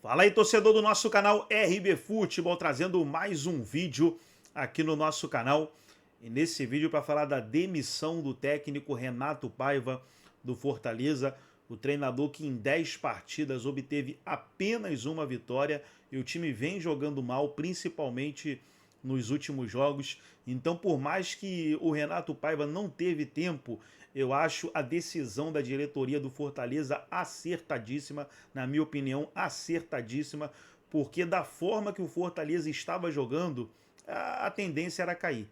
Fala aí, torcedor do nosso canal RB Futebol, trazendo mais um vídeo aqui no nosso canal. E nesse vídeo para falar da demissão do técnico Renato Paiva do Fortaleza, o treinador que em 10 partidas obteve apenas uma vitória e o time vem jogando mal, principalmente nos últimos jogos. Então, por mais que o Renato Paiva não teve tempo, eu acho a decisão da diretoria do Fortaleza acertadíssima, na minha opinião, acertadíssima, porque da forma que o Fortaleza estava jogando, a tendência era cair.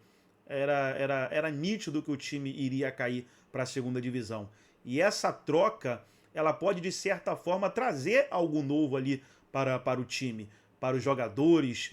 Era nítido que o time iria cair para a segunda divisão. E essa troca, ela pode, de certa forma, trazer algo novo ali para o time, para os jogadores,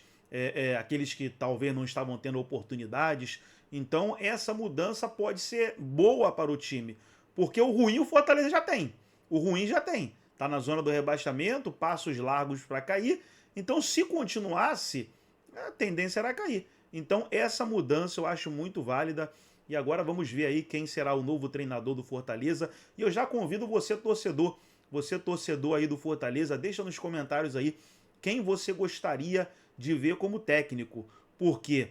aqueles que talvez não estavam tendo oportunidades. Então essa mudança pode ser boa para o time, porque o ruim o Fortaleza já tem. O ruim já tem. Está na zona do rebaixamento, passos largos para cair. Então, se continuasse, a tendência era cair. Então essa mudança eu acho muito válida. E agora vamos ver aí quem será o novo treinador do Fortaleza. E eu já convido você, torcedor aí do Fortaleza, deixa nos comentários aí quem você gostaria de ver como técnico. Por quê?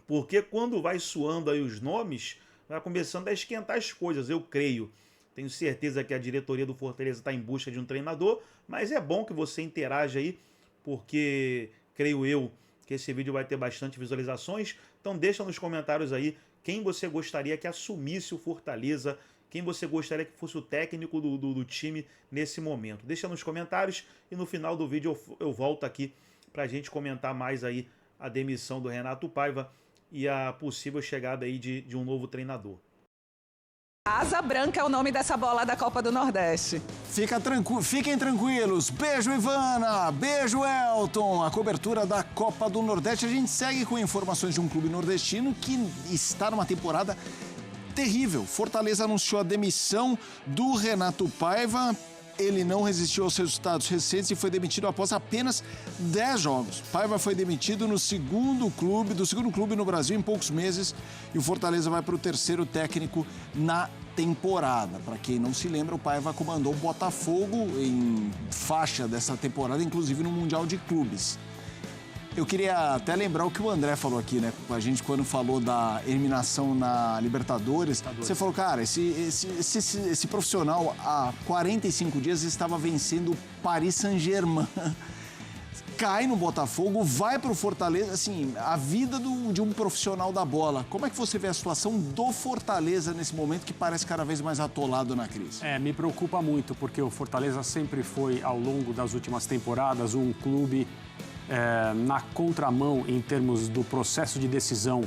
Porque quando vai suando aí os nomes, vai começando a esquentar as coisas, eu creio. Tenho certeza que a diretoria do Fortaleza está em busca de um treinador, mas é bom que você interaja aí, porque creio eu que esse vídeo vai ter bastante visualizações. Então deixa nos comentários aí quem você gostaria que assumisse o Fortaleza, quem você gostaria que fosse o técnico do time nesse momento. Deixa nos comentários e no final do vídeo eu volto aqui para a gente comentar mais aí a demissão do Renato Paiva e a possível chegada aí de um novo treinador. Asa Branca é o nome dessa bola da Copa do Nordeste. Fiquem tranquilos. Beijo, Ivana. Beijo, Elton. A cobertura da Copa do Nordeste. A gente segue com informações de um clube nordestino que está numa temporada terrível. Fortaleza anunciou a demissão do Renato Paiva. Ele não resistiu aos resultados recentes e foi demitido após apenas 10 jogos. Paiva foi demitido do segundo clube no Brasil em poucos meses, e o Fortaleza vai para o terceiro técnico na temporada. Para quem não se lembra, o Paiva comandou o Botafogo em faixa dessa temporada, inclusive no Mundial de Clubes. Eu queria até lembrar o que o André falou aqui, né, com a gente quando falou da eliminação na Libertadores. Você falou, cara, esse profissional há 45 dias estava vencendo o Paris Saint-Germain. Cai no Botafogo, vai para o Fortaleza, assim, a vida de um profissional da bola. Como é que você vê a situação do Fortaleza nesse momento que parece cada vez mais atolado na crise? Me preocupa muito, porque o Fortaleza sempre foi, ao longo das últimas temporadas, um clube na contramão em termos do processo de decisão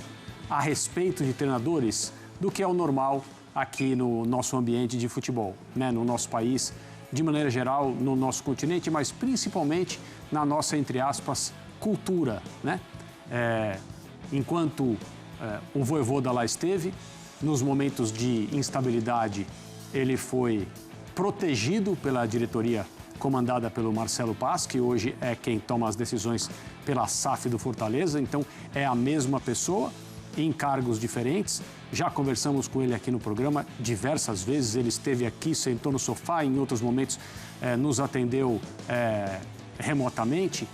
a respeito de treinadores do que é o normal aqui no nosso ambiente de futebol, né? No nosso país, de maneira geral, no nosso continente, mas principalmente na nossa, entre aspas, cultura, né? Enquanto o Vojvoda lá esteve, nos momentos de instabilidade, ele foi protegido pela diretoria comandada pelo Marcelo Paz, que hoje é quem toma as decisões pela SAF do Fortaleza. Então, é a mesma pessoa, em cargos diferentes. Já conversamos com ele aqui no programa diversas vezes. Ele esteve aqui, sentou no sofá, em outros momentos nos atendeu remotamente.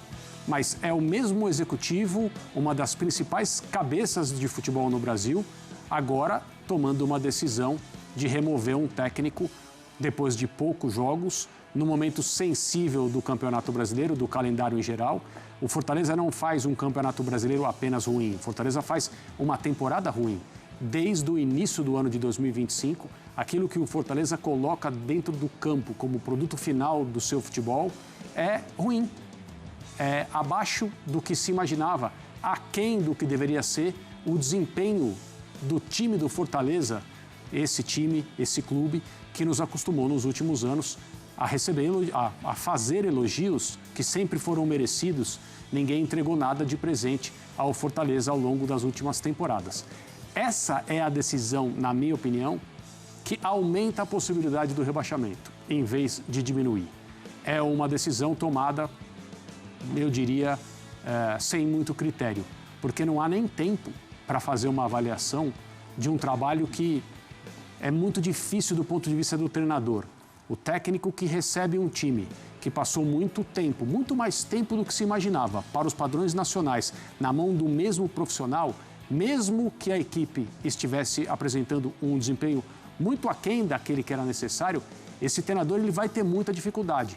Mas é o mesmo executivo, uma das principais cabeças de futebol no Brasil, agora tomando uma decisão de remover um técnico depois de poucos jogos, no momento sensível do Campeonato Brasileiro, do calendário em geral. O Fortaleza não faz um Campeonato Brasileiro apenas ruim. O Fortaleza faz uma temporada ruim. Desde o início do ano de 2025, aquilo que o Fortaleza coloca dentro do campo como produto final do seu futebol é ruim. É abaixo do que se imaginava, aquém do que deveria ser o desempenho do time do Fortaleza, esse time, esse clube que nos acostumou nos últimos anos a fazer elogios que sempre foram merecidos. Ninguém entregou nada de presente ao Fortaleza ao longo das últimas temporadas. Essa é a decisão, na minha opinião, que aumenta a possibilidade do rebaixamento, em vez de diminuir. É uma decisão tomada, eu diria, sem muito critério, porque não há nem tempo para fazer uma avaliação de um trabalho que é muito difícil do ponto de vista do treinador. O técnico que recebe um time, que que passou muito tempo, muito mais tempo do que se imaginava, para os padrões nacionais, na mão do mesmo profissional, mesmo que a equipe estivesse apresentando um desempenho muito aquém daquele que era necessário, esse treinador ele vai ter muita dificuldade.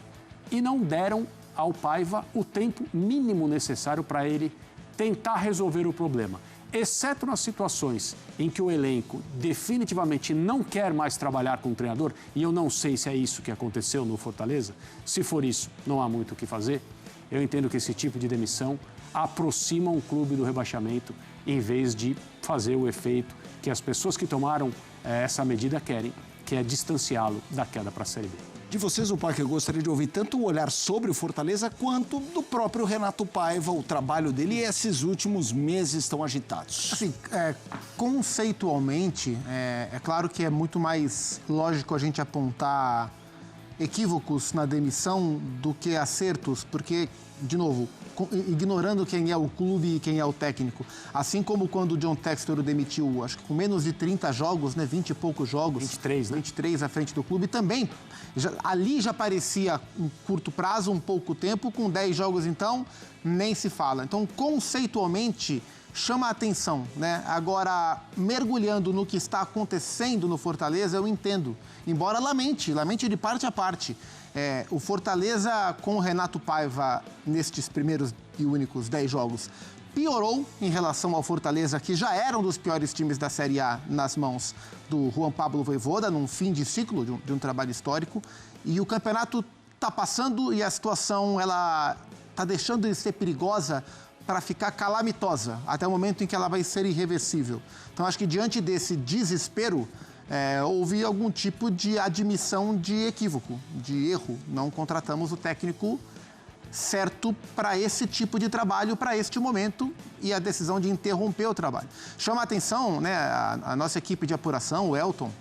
E não deram ao Paiva o tempo mínimo necessário para ele tentar resolver o problema. Exceto nas situações em que o elenco definitivamente não quer mais trabalhar com o treinador, e eu não sei se é isso que aconteceu no Fortaleza, se for isso, não há muito o que fazer, eu entendo que esse tipo de demissão aproxima um clube do rebaixamento, em vez de fazer o efeito que as pessoas que tomaram essa medida querem, que é distanciá-lo da queda para a Série B. De vocês, o Parque, eu gostaria de ouvir tanto o olhar sobre o Fortaleza quanto do próprio Renato Paiva, o trabalho dele e esses últimos meses tão agitados. Assim, conceitualmente, é claro que é muito mais lógico a gente apontar equívocos na demissão do que acertos, porque, de novo, ignorando quem é o clube e quem é o técnico. Assim como quando o John Textor o demitiu, acho que com menos de 30 jogos, né, 20 e poucos jogos. 23, né? 23 à frente do clube também. Ali já parecia um curto prazo, um pouco tempo, com 10 jogos então, nem se fala. Então, conceitualmente, chama a atenção, né? Agora, mergulhando no que está acontecendo no Fortaleza, eu entendo. Embora lamente de parte a parte. O Fortaleza, com o Renato Paiva, nestes primeiros e únicos 10 jogos, piorou em relação ao Fortaleza, que já era um dos piores times da Série A nas mãos do Juan Pablo Vojvoda, num fim de ciclo de um trabalho histórico. E o campeonato está passando e a situação ela está deixando de ser perigosa para ficar calamitosa, até o momento em que ela vai ser irreversível. Então, acho que diante desse desespero, houve algum tipo de admissão de equívoco, de erro. Não contratamos o técnico certo para esse tipo de trabalho, para este momento, e a decisão de interromper o trabalho. Chama a atenção, né, a nossa equipe de apuração, o Elton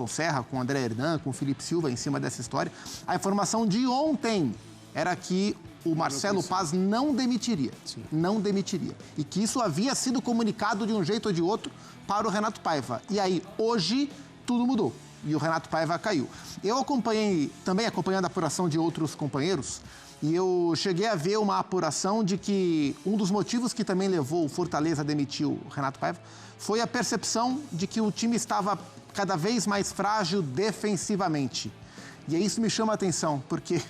Serra, com o André Hernan, com o Felipe Silva, em cima dessa história. A informação de ontem era que o Marcelo Paz não demitiria. Sim. Não demitiria. E que isso havia sido comunicado de um jeito ou de outro para o Renato Paiva. E aí, hoje, tudo mudou. E o Renato Paiva caiu. Eu acompanhei, também acompanhando a apuração de outros companheiros, e eu cheguei a ver uma apuração de que um dos motivos que também levou o Fortaleza a demitir o Renato Paiva foi a percepção de que o time estava cada vez mais frágil defensivamente. E isso me chama a atenção, porque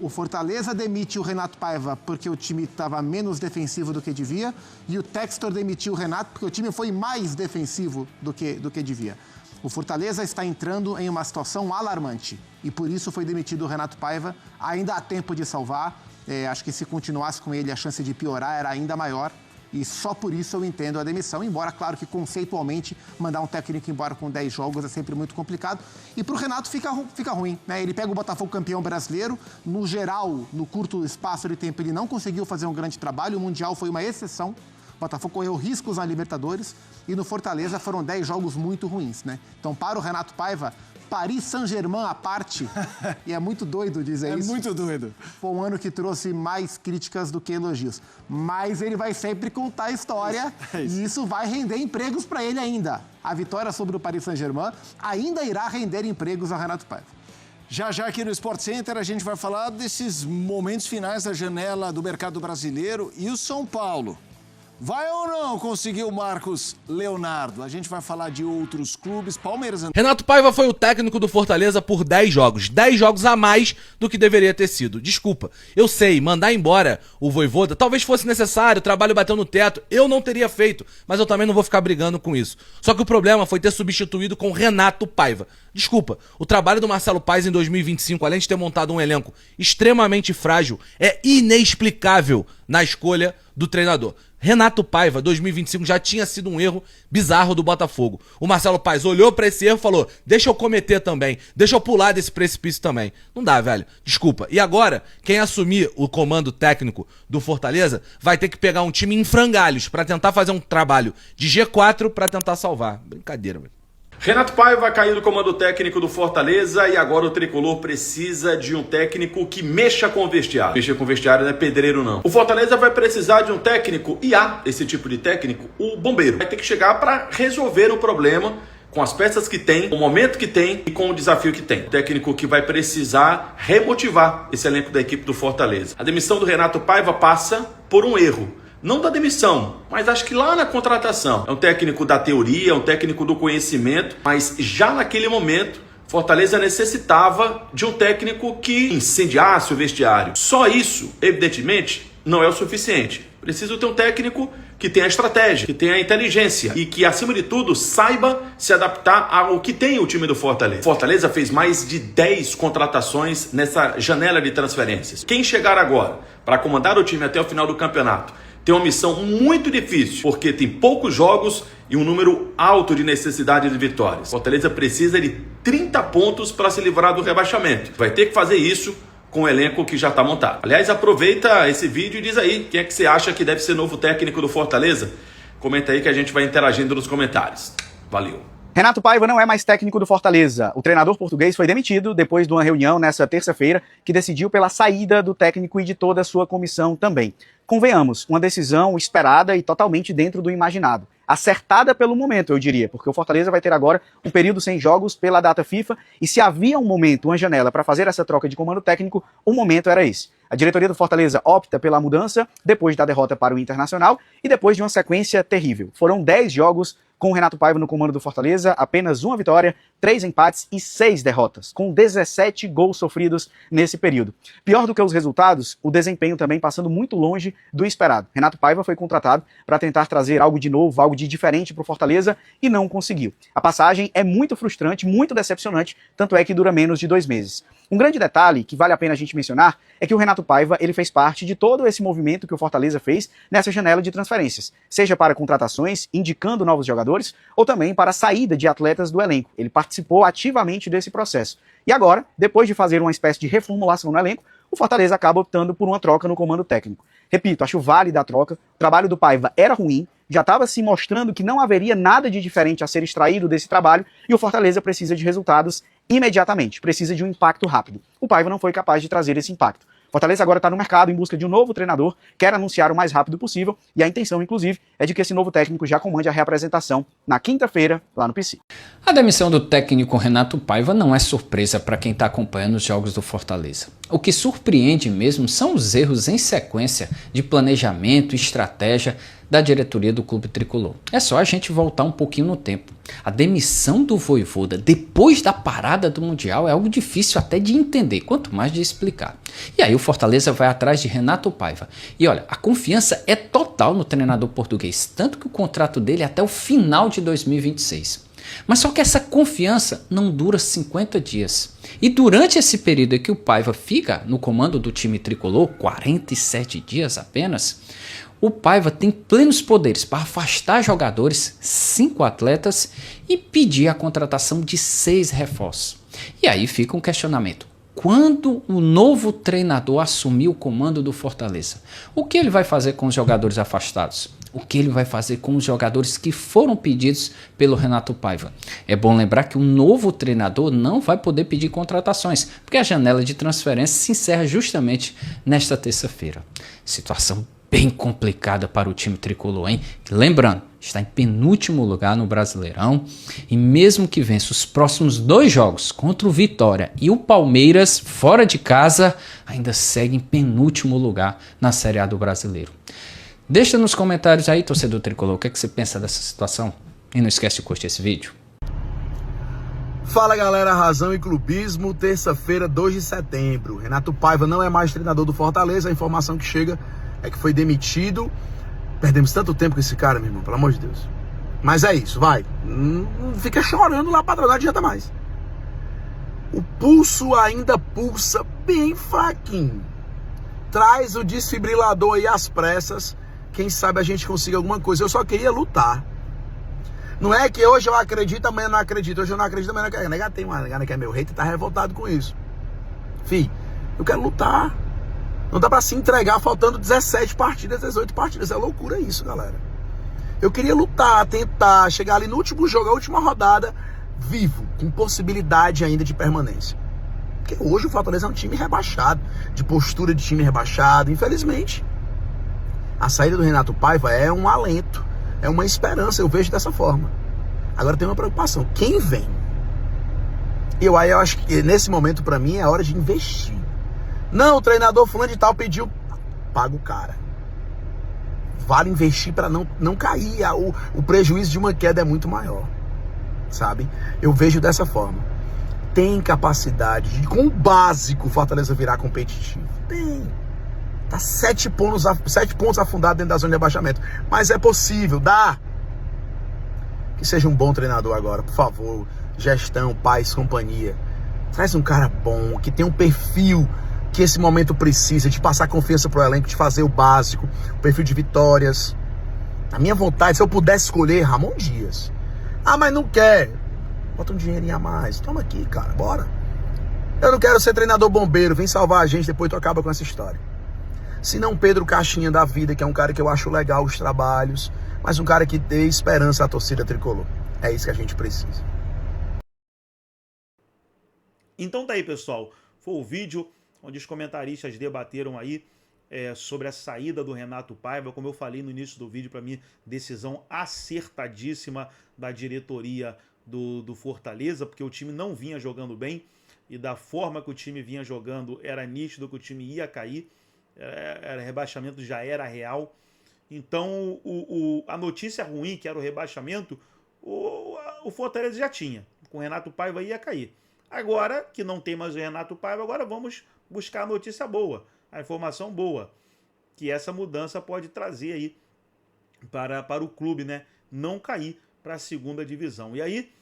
o Fortaleza demite o Renato Paiva porque o time estava menos defensivo do que devia, e o Textor demitiu o Renato porque o time foi mais defensivo do que devia. O Fortaleza está entrando em uma situação alarmante e por isso foi demitido o Renato Paiva. Ainda há tempo de salvar. Acho que se continuasse com ele a chance de piorar era ainda maior. E só por isso eu entendo a demissão, embora, claro, que conceitualmente mandar um técnico embora com 10 jogos é sempre muito complicado. E para o Renato fica ruim, né? Ele pega o Botafogo campeão brasileiro, no geral, no curto espaço de tempo, ele não conseguiu fazer um grande trabalho, o Mundial foi uma exceção. O Botafogo correu riscos na Libertadores e no Fortaleza foram 10 jogos muito ruins, né? Então, para o Renato Paiva, Paris Saint-Germain à parte, e é muito doido dizer isso. É muito doido. Foi um ano que trouxe mais críticas do que elogios. Mas ele vai sempre contar a história e isso vai render empregos para ele ainda. A vitória sobre o Paris Saint-Germain ainda irá render empregos ao Renato Paiva. Já aqui no Sport Center a gente vai falar desses momentos finais da janela do mercado brasileiro e o São Paulo. Vai ou não conseguir o Marcos Leonardo? A gente vai falar de outros clubes. Palmeiras... Renato Paiva foi o técnico do Fortaleza por 10 jogos. 10 jogos a mais do que deveria ter sido. Desculpa, eu sei, mandar embora o Vojvoda talvez fosse necessário, o trabalho bateu no teto, eu não teria feito, mas eu também não vou ficar brigando com isso. Só que o problema foi ter substituído com Renato Paiva. Desculpa, o trabalho do Marcelo Paes em 2025, além de ter montado um elenco extremamente frágil, é inexplicável na escolha do treinador. Renato Paiva, 2025, já tinha sido um erro bizarro do Botafogo. O Marcelo Paes olhou pra esse erro e falou, deixa eu cometer também, deixa eu pular desse precipício também. Não dá, velho, desculpa. E agora, quem assumir o comando técnico do Fortaleza vai ter que pegar um time em frangalhos pra tentar fazer um trabalho de G4 pra tentar salvar. Brincadeira, velho. Renato Paiva caiu do comando técnico do Fortaleza e agora o Tricolor precisa de um técnico que mexa com o vestiário. Mexer com o vestiário não é pedreiro, não. O Fortaleza vai precisar de um técnico, e há esse tipo de técnico, o bombeiro. Vai ter que chegar para resolver o problema com as peças que tem, com o momento que tem e com o desafio que tem. Técnico que vai precisar remotivar esse elenco da equipe do Fortaleza. A demissão do Renato Paiva passa por um erro. Não da demissão, mas acho que lá na contratação. É um técnico da teoria, é um técnico do conhecimento, mas já naquele momento, Fortaleza necessitava de um técnico que incendiasse o vestiário. Só isso, evidentemente, não é o suficiente. Preciso ter um técnico que tenha estratégia, que tenha inteligência e que, acima de tudo, saiba se adaptar ao que tem o time do Fortaleza. Fortaleza fez mais de 10 contratações nessa janela de transferências. Quem chegar agora para comandar o time até o final do campeonato tem uma missão muito difícil, porque tem poucos jogos e um número alto de necessidade de vitórias. Fortaleza precisa de 30 pontos para se livrar do rebaixamento. Vai ter que fazer isso com o elenco que já está montado. Aliás, aproveita esse vídeo e diz aí quem é que você acha que deve ser novo técnico do Fortaleza. Comenta aí que a gente vai interagindo nos comentários. Valeu! Renato Paiva não é mais técnico do Fortaleza. O treinador português foi demitido depois de uma reunião nessa terça-feira que decidiu pela saída do técnico e de toda a sua comissão também. Convenhamos, uma decisão esperada e totalmente dentro do imaginado. Acertada pelo momento, eu diria, porque o Fortaleza vai ter agora um período sem jogos pela data FIFA, e se havia um momento, uma janela para fazer essa troca de comando técnico, o momento era esse. A diretoria do Fortaleza opta pela mudança depois da derrota para o Internacional e depois de uma sequência terrível. Foram 10 jogos com o Renato Paiva no comando do Fortaleza, apenas uma vitória, 3 empates e 6 derrotas, com 17 gols sofridos nesse período. Pior do que os resultados, o desempenho também passando muito longe do esperado. Renato Paiva foi contratado para tentar trazer algo de novo, algo de diferente para o Fortaleza e não conseguiu. A passagem é muito frustrante, muito decepcionante, tanto é que dura menos de 2 meses. Um grande detalhe que vale a pena a gente mencionar é que o Renato Paiva ele fez parte de todo esse movimento que o Fortaleza fez nessa janela de transferências, seja para contratações, indicando novos jogadores, ou também para a saída de atletas do elenco. Ele participou ativamente desse processo. E agora, depois de fazer uma espécie de reformulação no elenco, o Fortaleza acaba optando por uma troca no comando técnico. Repito, acho válida a troca, o trabalho do Paiva era ruim, já estava se mostrando que não haveria nada de diferente a ser extraído desse trabalho e o Fortaleza precisa de resultados imediatamente, precisa de um impacto rápido. O Paiva não foi capaz de trazer esse impacto. Fortaleza agora está no mercado em busca de um novo treinador, quer anunciar o mais rápido possível e a intenção, inclusive, é de que esse novo técnico já comande a reapresentação na quinta-feira, lá no PC. A demissão do técnico Renato Paiva não é surpresa para quem está acompanhando os jogos do Fortaleza. O que surpreende mesmo são os erros em sequência de planejamento e estratégia da diretoria do clube tricolor. É só a gente voltar um pouquinho no tempo. A demissão do Vojvoda depois da parada do Mundial é algo difícil até de entender, quanto mais de explicar. E aí o Fortaleza vai atrás de Renato Paiva. E olha, a confiança é total no treinador português, tanto que o contrato dele é até o final de 2026. Mas só que essa confiança não dura 50 dias. E durante esse período em que o Paiva fica no comando do time tricolor, 47 dias apenas, o Paiva tem plenos poderes para afastar jogadores, 5 atletas, e pedir a contratação de 6 reforços. E aí fica um questionamento. Quando o novo treinador assumir o comando do Fortaleza, o que ele vai fazer com os jogadores afastados? O que ele vai fazer com os jogadores que foram pedidos pelo Renato Paiva? É bom lembrar que o novo treinador não vai poder pedir contratações, porque a janela de transferência se encerra justamente nesta terça-feira. Situação bem complicada para o time tricolor, hein? Lembrando, está em penúltimo lugar no Brasileirão e mesmo que vença os próximos 2 jogos contra o Vitória e o Palmeiras fora de casa, ainda segue em penúltimo lugar na Série A do Brasileiro. Deixa nos comentários aí, torcedor tricolor, o que é que você pensa dessa situação? E não esquece de curtir esse vídeo. Fala galera, Razão e Clubismo, terça-feira, 2 de setembro. Renato Paiva não é mais treinador do Fortaleza, a informação que chega é que foi demitido. Perdemos tanto tempo com esse cara, meu irmão, pelo amor de Deus. Mas é isso, vai. Não fica chorando lá pra trás, não adianta mais. O pulso ainda pulsa bem fraquinho. Traz o desfibrilador aí às pressas. Quem sabe a gente consiga alguma coisa. Eu só queria lutar. Não é que hoje eu acredito, amanhã eu não acredito. Hoje eu não acredito, amanhã eu não acredito. Tem uma galera que é meu hater e tá revoltado com isso. Fih, eu quero lutar. Não dá pra se entregar faltando 17 partidas, 18 partidas. É loucura isso, galera. Eu queria lutar, tentar chegar ali no último jogo, a última rodada, vivo, com possibilidade ainda de permanência. Porque hoje o Fortaleza é um time rebaixado, de postura de time rebaixado. Infelizmente, a saída do Renato Paiva é um alento, é uma esperança, eu vejo dessa forma. Agora tem uma preocupação, quem vem? Eu acho que nesse momento pra mim é hora de investir. Não, o treinador fulano de tal pediu, paga o cara. Vale investir para não cair, o prejuízo de uma queda é muito maior, sabe? Eu vejo dessa forma. Tem capacidade de, com o básico, o Fortaleza virar competitivo. Tem. Tá 7 pontos afundado dentro da zona de rebaixamento. Mas é possível, dá. Que seja um bom treinador agora, por favor. Gestão, paz, companhia. Traz um cara bom, que tem um perfil que esse momento precisa, de passar confiança pro elenco, de fazer o básico, o perfil de vitórias. A minha vontade, se eu pudesse escolher, Ramon Dias. Ah, mas não quer. Bota um dinheirinho a mais. Toma aqui, cara, bora. Eu não quero ser treinador bombeiro, vem salvar a gente, depois tu acaba com essa história. Se não Pedro Caixinha da vida, que é um cara que eu acho legal os trabalhos, mas um cara que dê esperança à torcida tricolor. É isso que a gente precisa. Então tá aí, pessoal. Foi o vídeo onde os comentaristas debateram aí sobre a saída do Renato Paiva. Como eu falei no início do vídeo, para mim, decisão acertadíssima da diretoria do Fortaleza, porque o time não vinha jogando bem e da forma que o time vinha jogando era nítido que o time ia cair, rebaixamento já era real. Então a notícia ruim, que era o rebaixamento, o Fortaleza já tinha. Com o Renato Paiva ia cair. Agora que não tem mais o Renato Paiva, agora vamos buscar a notícia boa, a informação boa, que essa mudança pode trazer aí para o clube, né? Não cair para a segunda divisão. E aí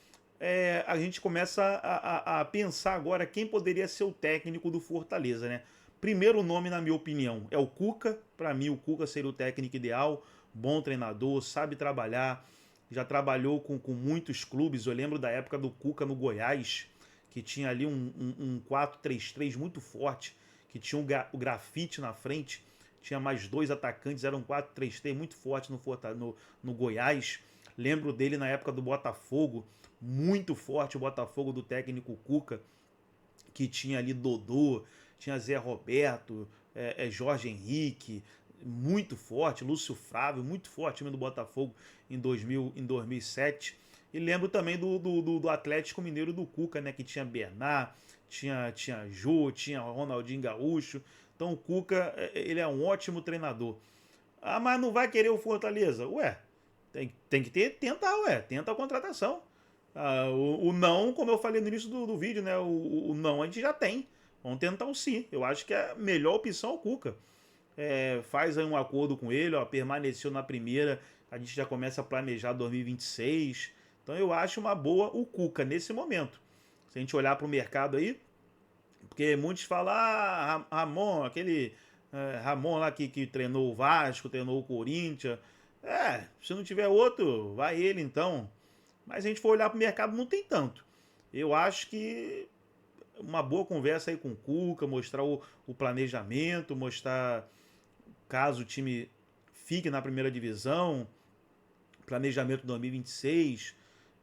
a gente começa a pensar agora quem poderia ser o técnico do Fortaleza, né? Primeiro nome, na minha opinião, é o Cuca. Para mim, o Cuca seria o técnico ideal, bom treinador, sabe trabalhar, já trabalhou com muitos clubes. Eu lembro da época do Cuca no Goiás, que tinha ali um 4-3-3 muito forte, que tinha o Grafite na frente, tinha mais 2 atacantes, era um 4-3-3 muito forte no Goiás. Lembro dele na época do Botafogo, muito forte o Botafogo do técnico Cuca, que tinha ali Dodô, tinha Zé Roberto, Jorge Henrique, muito forte, Lúcio Flávio, muito forte o time do Botafogo em 2007. E lembro também do Atlético Mineiro do Cuca, né? Que tinha Bernard, tinha Jô, tinha Ronaldinho Gaúcho. Então o Cuca, ele é um ótimo treinador. Ah, mas não vai querer o Fortaleza? Ué, tem que tenta a contratação. O não, como eu falei no início do vídeo, né? O não a gente já tem. Vamos tentar um sim. Eu acho que a melhor opção é o Cuca. Faz aí um acordo com ele, ó, permaneceu na primeira, a gente já começa a planejar 2026. Então eu acho uma boa o Cuca nesse momento. Se a gente olhar para o mercado aí, porque muitos falam, Ramon, aquele Ramon lá que treinou o Vasco, treinou o Corinthians. Se não tiver outro, vai ele então. Mas se a gente for olhar para o mercado, não tem tanto. Eu acho que uma boa conversa aí com o Cuca, mostrar o planejamento, mostrar caso o time fique na primeira divisão, planejamento 2026,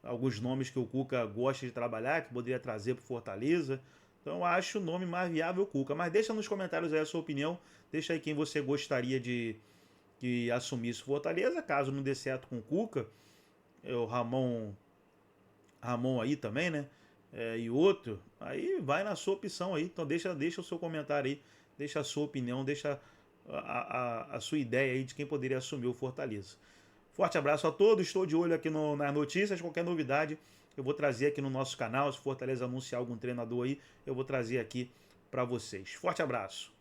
alguns nomes que o Cuca gosta de trabalhar, que poderia trazer para o Fortaleza. Então eu acho o nome mais viável o Cuca. Mas deixa nos comentários aí a sua opinião, deixa aí quem você gostaria de assumisse o Fortaleza, caso não dê certo com o Cuca, o Ramon aí também, né? E outro, aí vai na sua opção aí. Então deixa o seu comentário aí, deixa a sua opinião, deixa a sua ideia aí de quem poderia assumir o Fortaleza. Forte abraço a todos, estou de olho aqui nas notícias, qualquer novidade eu vou trazer aqui no nosso canal. Se Fortaleza anunciar algum treinador aí, eu vou trazer aqui para vocês. Forte abraço.